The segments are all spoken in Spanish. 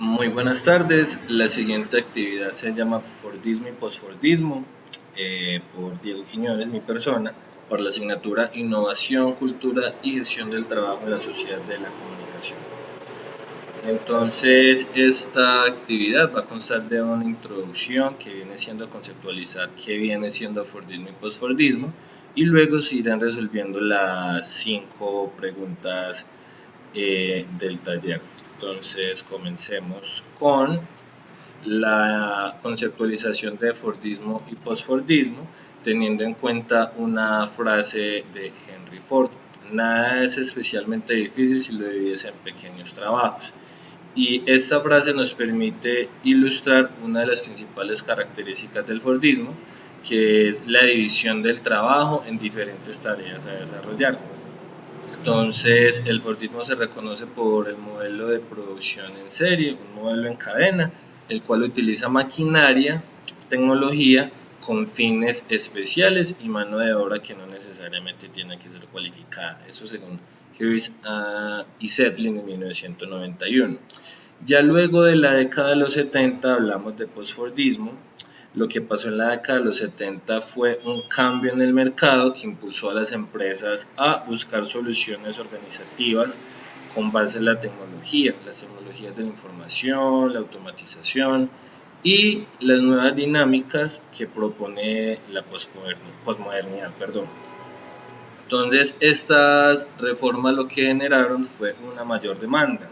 Muy buenas tardes. La siguiente actividad se llama Fordismo y Postfordismo, por Diego Quiñones, mi persona, por la asignatura Innovación, Cultura y Gestión del Trabajo en la Sociedad de la Comunicación. Entonces, esta actividad va a constar de una introducción que viene siendo conceptualizar qué viene siendo Fordismo y Postfordismo, y luego se irán resolviendo las 5 preguntas del taller. Entonces comencemos con la conceptualización de Fordismo y Postfordismo, teniendo en cuenta una frase de Henry Ford: nada es especialmente difícil si lo divides en pequeños trabajos. Y esta frase nos permite ilustrar una de las principales características del Fordismo, que es la división del trabajo en diferentes tareas a desarrollar. Entonces, el Fordismo se reconoce por el modelo de producción en serie, un modelo en cadena, el cual utiliza maquinaria, tecnología con fines especiales y mano de obra que no necesariamente tiene que ser cualificada. Eso según Harris y Zetlin en 1991. Ya luego de la década de los 70 hablamos de postfordismo. Lo que pasó en la década de los 70 fue un cambio en el mercado que impulsó a las empresas a buscar soluciones organizativas con base en la tecnología, las tecnologías de la información, la automatización y las nuevas dinámicas que propone la posmodernidad. Entonces, estas reformas lo que generaron fue una mayor demanda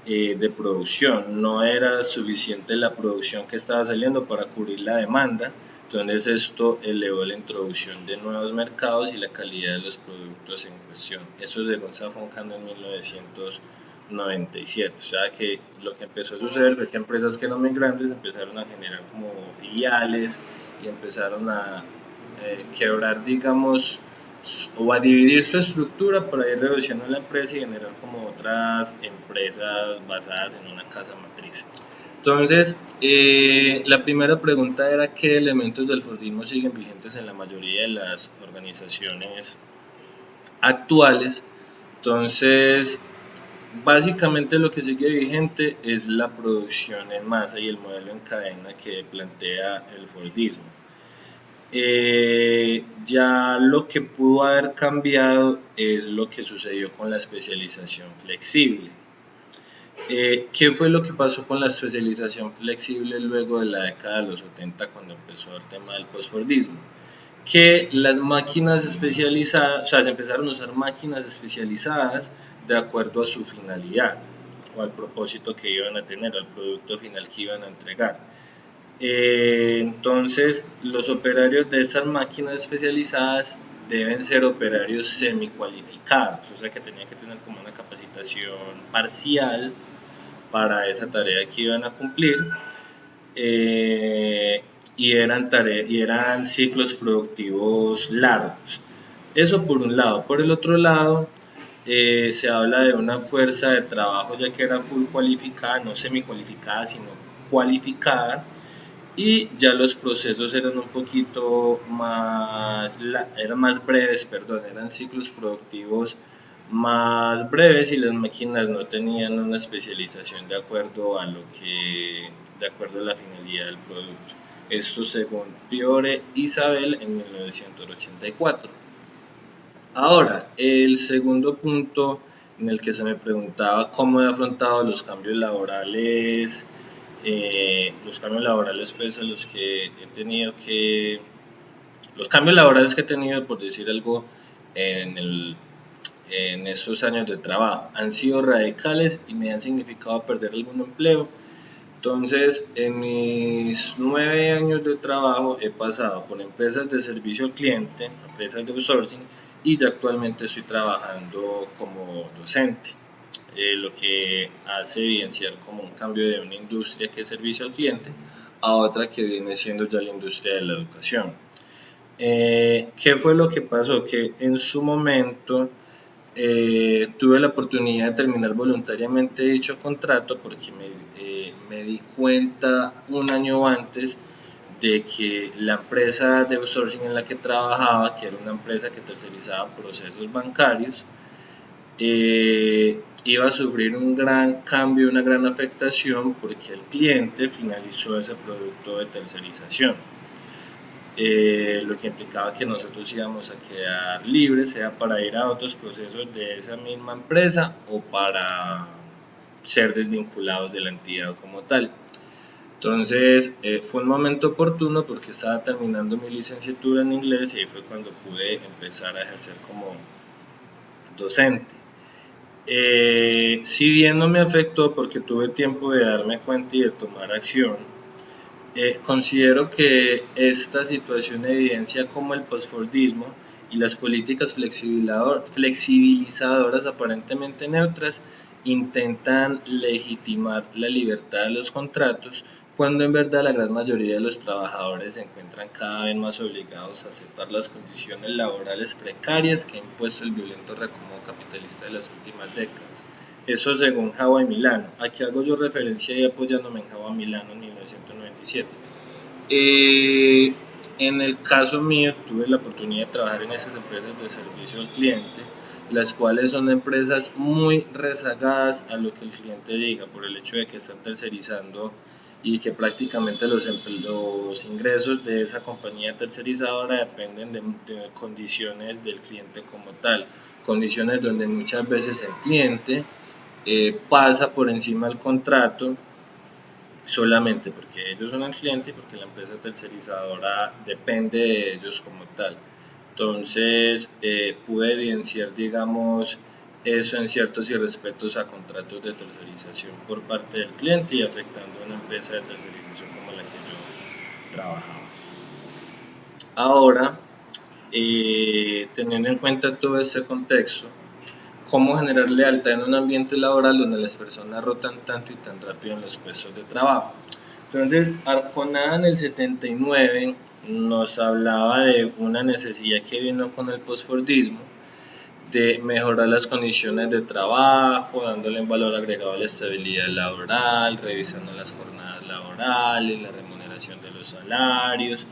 de producción. No era suficiente la producción que estaba saliendo para cubrir la demanda. Entonces esto elevó la introducción de nuevos mercados y la calidad de los productos en cuestión. Eso según Safon en 1997. O sea que lo que empezó a suceder fue que empresas que eran muy grandes empezaron a generar como filiales y empezaron a quebrar, digamos, o a dividir su estructura para ir reduciendo la empresa y generar como otras empresas basadas en una casa matriz. Entonces, la primera pregunta era qué elementos del Fordismo siguen vigentes en la mayoría de las organizaciones actuales. Entonces, básicamente lo que sigue vigente es la producción en masa y el modelo en cadena que plantea el Fordismo. Ya lo que pudo haber cambiado es lo que sucedió con la especialización flexible. ¿Qué fue lo que pasó con la especialización flexible luego de la década de los 70 cuando empezó el tema del postfordismo? Que las máquinas especializadas, o sea, se empezaron a usar máquinas especializadas de acuerdo a su finalidad o al propósito que iban a tener, al producto final que iban a entregar. Entonces, los operarios de estas máquinas especializadas deben ser operarios semi-cualificados, o sea que tenían que tener como una capacitación parcial para esa tarea que iban a cumplir, y eran ciclos productivos largos. Eso por un lado. Por el otro lado, se habla de una fuerza de trabajo ya que era full cualificada, no semi-cualificada, sino cualificada, y ya los procesos eran un poquito más, eran más breves, eran ciclos productivos más breves y las máquinas no tenían una especialización de acuerdo a la finalidad del producto. Esto según Fiore Isabel en 1984. Ahora, el segundo punto en el que se me preguntaba cómo he afrontado los cambios laborales pues a los que he tenido que, los cambios laborales que he tenido, por decir algo, en estos años de trabajo han sido radicales y me han significado perder algún empleo. Entonces, en mis 9 años de trabajo he pasado por empresas de servicio al cliente, empresas de outsourcing, y ya actualmente estoy trabajando como docente, lo que hace evidenciar como un cambio de una industria que es servicio al cliente a otra que viene siendo ya la industria de la educación. ¿Qué fue lo que pasó? Que en su momento tuve la oportunidad de terminar voluntariamente dicho contrato porque me di cuenta un año antes de que la empresa de outsourcing en la que trabajaba, que era una empresa que tercerizaba procesos bancarios, iba a sufrir un gran cambio, una gran afectación, porque el cliente finalizó ese producto de tercerización. Lo que implicaba que nosotros íbamos a quedar libres, sea para ir a otros procesos de esa misma empresa o para ser desvinculados de la entidad como tal. Entonces fue un momento oportuno porque estaba terminando mi licenciatura en inglés y ahí fue cuando pude empezar a ejercer como docente. Si bien no me afectó porque tuve tiempo de darme cuenta y de tomar acción, considero que esta situación evidencia cómo el posfordismo y las políticas flexibilizadoras aparentemente neutras intentan legitimar la libertad de los contratos, cuando en verdad la gran mayoría de los trabajadores se encuentran cada vez más obligados a aceptar las condiciones laborales precarias que ha impuesto el violento reacomodo capitalista de las últimas décadas. Eso según Java y Milano. Aquí hago yo referencia y apoyándome en Java Milano en 1997. En el caso mío tuve la oportunidad de trabajar en esas empresas de servicio al cliente, las cuales son empresas muy rezagadas a lo que el cliente diga, por el hecho de que están tercerizando y que prácticamente los ingresos de esa compañía tercerizadora dependen de condiciones del cliente como tal, condiciones donde muchas veces el cliente pasa por encima del contrato solamente porque ellos son el cliente y porque la empresa tercerizadora depende de ellos como tal. Entonces pude evidenciar, digamos, eso en ciertos irrespetos a contratos de tercerización por parte del cliente y afectando a una empresa de tercerización como la que yo trabajaba. Ahora, teniendo en cuenta todo este contexto, cómo generar lealtad en un ambiente laboral donde las personas rotan tanto y tan rápido en los puestos de trabajo. Entonces, Arconada en el 79 nos hablaba de una necesidad que vino con el posfordismo de mejorar las condiciones de trabajo, dándole un valor agregado a la estabilidad laboral, revisando las jornadas laborales, la remuneración de los salarios,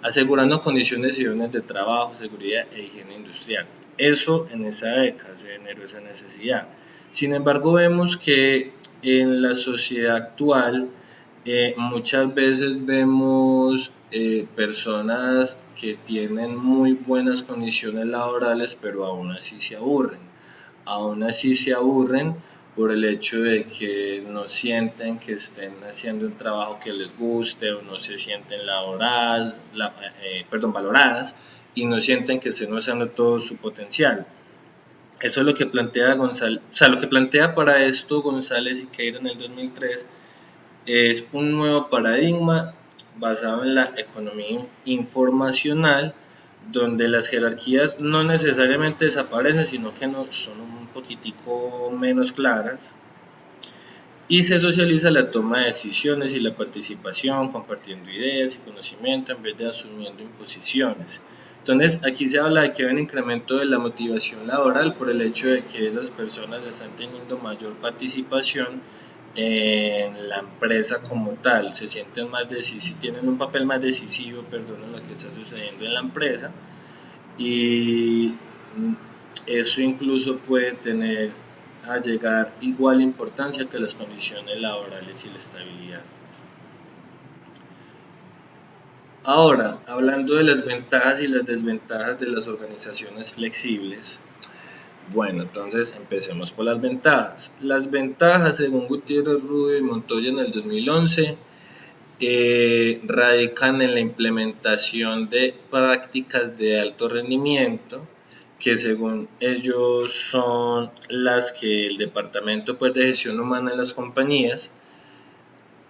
asegurando condiciones idóneas de trabajo, seguridad e higiene industrial. Eso en esa década se generó esa necesidad. Sin embargo, vemos que en la sociedad actual muchas veces vemos personas que tienen muy buenas condiciones laborales, pero aún así se aburren. Aún así se aburren por el hecho de que no sienten que estén haciendo un trabajo que les guste o no se sienten valoradas y no sienten que estén usando todo su potencial. Eso es lo que plantea González, o sea, lo que plantea para esto González y Queira en el 2003 es un nuevo paradigma basado en la economía informacional, donde las jerarquías no necesariamente desaparecen, sino que no, son un poquitico menos claras, y se socializa la toma de decisiones y la participación, compartiendo ideas y conocimiento en vez de asumiendo imposiciones. Entonces, aquí se habla de que hay un incremento de la motivación laboral por el hecho de que esas personas están teniendo mayor participación en la empresa como tal, se sienten más tienen un papel más decisivo, en lo que está sucediendo en la empresa, y eso incluso puede tener a llegar igual importancia que las condiciones laborales y la estabilidad. Ahora, hablando de las ventajas y las desventajas de las organizaciones flexibles, bueno, entonces empecemos por las ventajas. Las ventajas, según Gutiérrez, Rubio y Montoya en el 2011, radican en la implementación de prácticas de alto rendimiento, que según ellos son las que el departamento pues, de gestión humana de las compañías,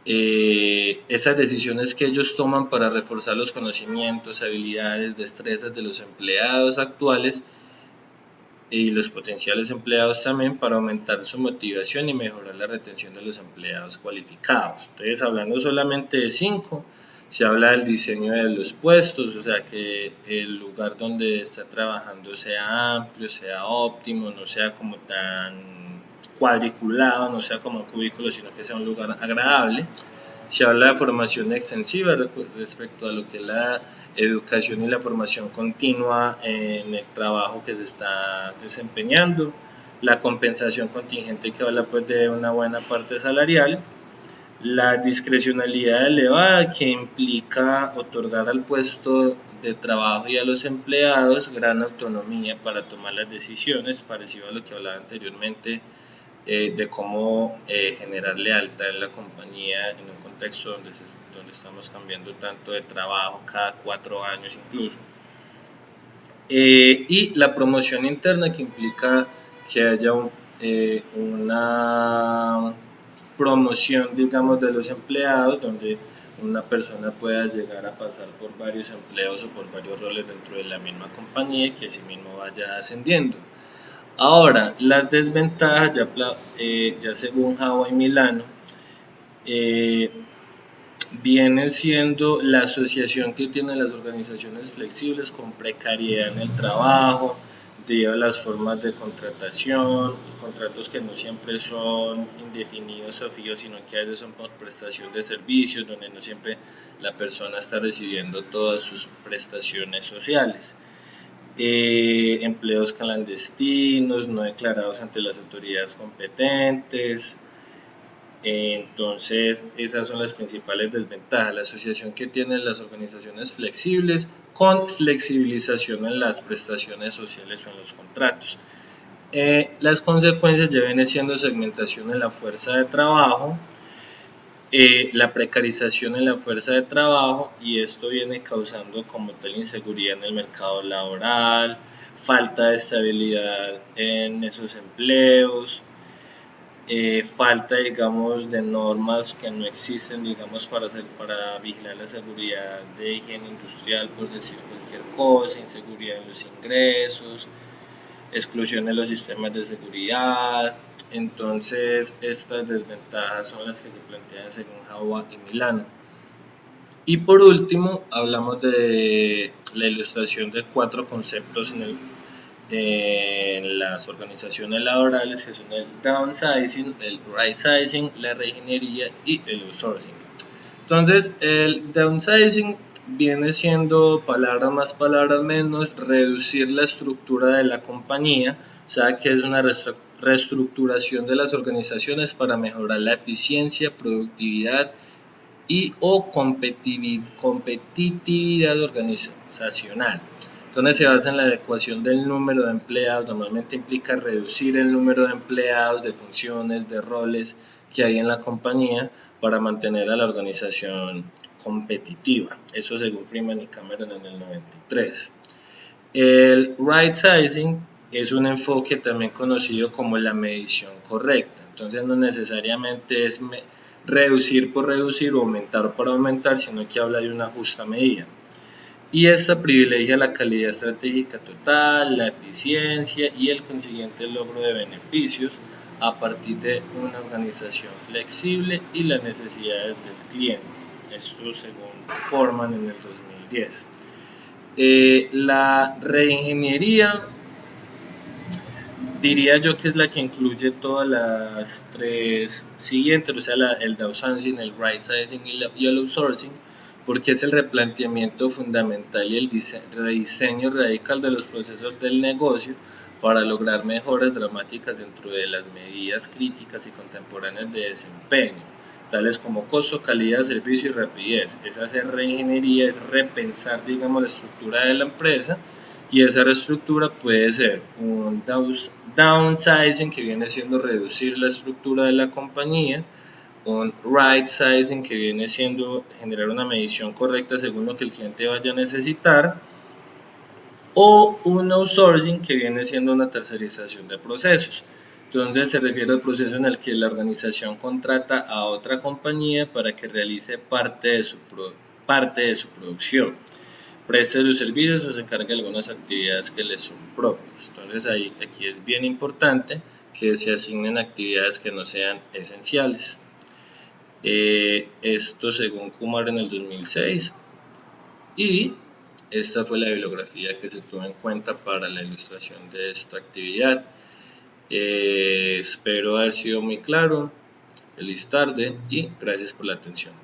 esas decisiones que ellos toman para reforzar los conocimientos, habilidades, destrezas de los empleados actuales y los potenciales empleados también, para aumentar su motivación y mejorar la retención de los empleados cualificados. Entonces, hablando solamente de 5, se habla del diseño de los puestos, o sea, que el lugar donde está trabajando sea amplio, sea óptimo, no sea como tan cuadriculado, no sea como un cubículo, sino que sea un lugar agradable. Se habla de formación extensiva respecto a lo que es la educación y la formación continua en el trabajo que se está desempeñando. la compensación contingente que habla pues de una buena parte salarial, la discrecionalidad elevada que implica otorgar al puesto de trabajo y a los empleados gran autonomía para tomar las decisiones, parecido a lo que hablaba anteriormente de cómo generar lealtad en la compañía en un contexto donde estamos cambiando tanto de trabajo cada 4 años incluso. Y la promoción interna que implica que haya una promoción, digamos, de los empleados, donde una persona pueda llegar a pasar por varios empleos o por varios roles dentro de la misma compañía y que así mismo vaya ascendiendo. Ahora, las desventajas, ya según Hawa y Milano, eh, viene siendo la asociación que tienen las organizaciones flexibles con precariedad en el trabajo, debido a las formas de contratación, contratos que no siempre son indefinidos o fijos, sino que a veces son por prestación de servicios, donde no siempre la persona está recibiendo todas sus prestaciones sociales. Empleos clandestinos, no declarados ante las autoridades competentes. Entonces, esas son las principales desventajas, la asociación que tienen las organizaciones flexibles con flexibilización en las prestaciones sociales o en los contratos. Las consecuencias ya vienen siendo segmentación en la fuerza de trabajo, la precarización en la fuerza de trabajo, y esto viene causando como tal inseguridad en el mercado laboral, falta de estabilidad en esos empleos, falta, digamos, de normas que no existen, digamos, para vigilar la seguridad de higiene industrial, por decir cualquier cosa, inseguridad en los ingresos, exclusión de los sistemas de seguridad. Entonces, estas desventajas son las que se plantean según Hawa y Milano. Y por último, hablamos de la ilustración de 4 conceptos en las organizaciones laborales, que son el downsizing, el right-sizing, la reingeniería y el outsourcing. Entonces, el downsizing viene siendo, palabras más, palabras menos, reducir la estructura de la compañía, o sea que es una reestructuración de las organizaciones para mejorar la eficiencia, productividad y o competitividad organizacional. Entonces se basa en la adecuación del número de empleados, normalmente implica reducir el número de empleados, de funciones, de roles que hay en la compañía para mantener a la organización competitiva. Eso según Freeman y Cameron en el 93. El right sizing es un enfoque también conocido como la medición correcta. Entonces no necesariamente es reducir por reducir o aumentar por aumentar, sino que habla de una justa medida. Y esta privilegia la calidad estratégica total, la eficiencia y el consiguiente logro de beneficios a partir de una organización flexible y las necesidades del cliente. Esto según Forman en el 2010. La reingeniería diría yo que es la que incluye todas las 3 siguientes, o sea, el downsizing, el right sizing y el outsourcing, porque es el replanteamiento fundamental y el rediseño radical de los procesos del negocio para lograr mejoras dramáticas dentro de las medidas críticas y contemporáneas de desempeño, tales como costo, calidad, servicio y rapidez. Esa es reingeniería, es repensar, digamos, la estructura de la empresa, y esa reestructura puede ser un downsizing, que viene siendo reducir la estructura de la compañía, un right sizing, que viene siendo generar una medición correcta según lo que el cliente vaya a necesitar, o un outsourcing, que viene siendo una tercerización de procesos. Entonces se refiere al proceso en el que la organización contrata a otra compañía para que realice parte de su producción, preste sus servicios o se encargue de algunas actividades que les son propias. Entonces aquí es bien importante que se asignen actividades que no sean esenciales. Esto según Kumar en el 2006, y esta fue la bibliografía que se tuvo en cuenta para la ilustración de esta actividad. Espero haber sido muy claro. Feliz tarde y gracias por la atención.